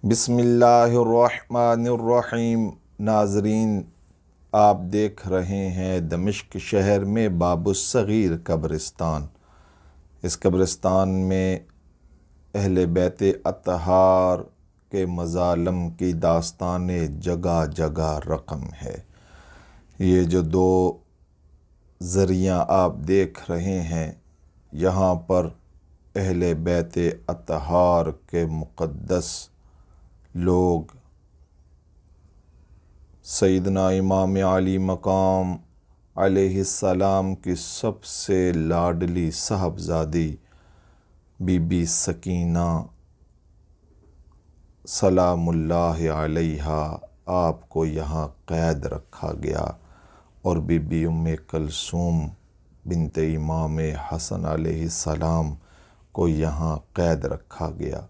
بسم اللہ الرحمن الرحیم۔ ناظرین، آپ دیکھ رہے ہیں دمشق شہر میں باب الصغیر قبرستان۔ اس قبرستان میں اہل بیت اطہار کے مظالم کی داستانیں جگہ جگہ رقم ہے۔ یہ جو دو ذریعہ آپ دیکھ رہے ہیں، یہاں پر اہل بیت اطہار کے مقدس لوگ سیدنا امام علی مقام علیہ السلام کی سب سے لاڈلی صاحبزادی بی بی سکینہ سلام اللہ علیہا، آپ کو یہاں قید رکھا گیا، اور بی بی ام کلثوم بنت امام حسن علیہ السلام کو یہاں قید رکھا گیا۔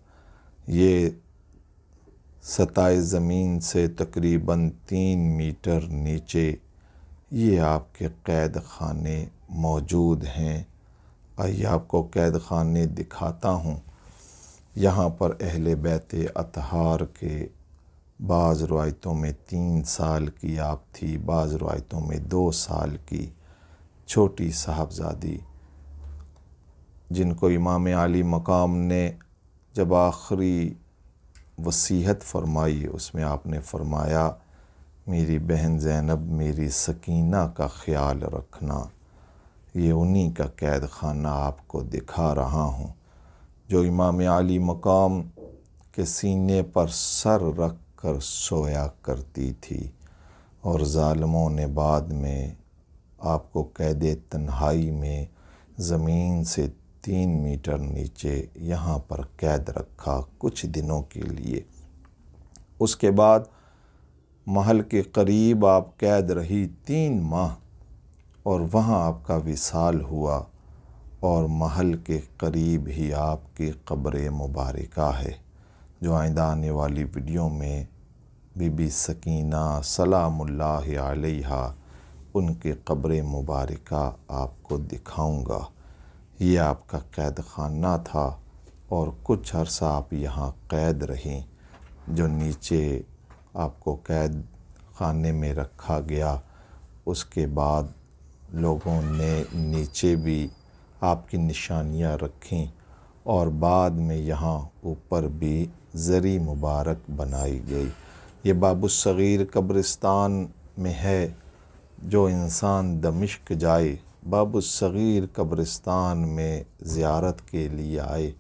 یہ سطح زمین سے تقریباً 3 میٹر نیچے یہ آپ کے قید خانے موجود ہیں۔ آئیے آپ کو قید خانے دکھاتا ہوں۔ یہاں پر اہل بیت اطہار کے بعض روایتوں میں 3 سال کی آپ تھی، بعض روایتوں میں 2 سال کی چھوٹی صاحبزادی، جن کو امام علی مقام نے جب آخری وصیت فرمائی، اس میں آپ نے فرمایا میری بہن زینب، میری سکینہ کا خیال رکھنا۔ یہ انہی کا قید خانہ آپ کو دکھا رہا ہوں، جو امام علی مقام کے سینے پر سر رکھ کر سویا کرتی تھی، اور ظالموں نے بعد میں آپ کو قید تنہائی میں زمین سے 3 میٹر نیچے یہاں پر قید رکھا کچھ دنوں کے لیے۔ اس کے بعد محل کے قریب آپ قید رہی 3 ماہ، اور وہاں آپ کا وصال ہوا، اور محل کے قریب ہی آپ کی قبر مبارکہ ہے، جو آئندہ آنے والی ویڈیو میں بی بی سکینہ سلام اللہ علیہا ان کی قبر مبارکہ آپ کو دکھاؤں گا۔ یہ آپ کا قید خانہ تھا، اور کچھ عرصہ آپ یہاں قید رہیں، جو نیچے آپ کو قید خانے میں رکھا گیا۔ اس کے بعد لوگوں نے نیچے بھی آپ کی نشانیاں رکھیں، اور بعد میں یہاں اوپر بھی زری مبارک بنائی گئی۔ یہ باب الصغیر قبرستان میں ہے۔ جو انسان دمشق جائے، باب الصغیر قبرستان میں زیارت کے لیے آئے،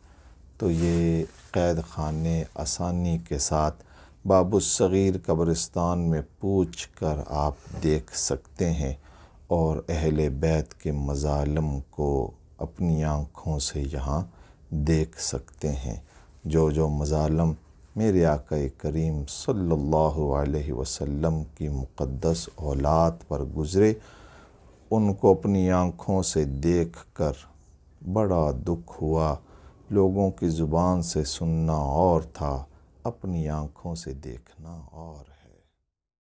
تو یہ قید خانے آسانی کے ساتھ باب الصغیر قبرستان میں پوچھ کر آپ دیکھ سکتے ہیں، اور اہل بیت کے مظالم کو اپنی آنکھوں سے یہاں دیکھ سکتے ہیں۔ جو مظالم میرے آقا کریم صلی اللہ علیہ وسلم کی مقدس اولاد پر گزرے، ان کو اپنی آنکھوں سے دیکھ کر بڑا دکھ ہوا۔ لوگوں کی زبان سے سننا اور تھا، اپنی آنکھوں سے دیکھنا اور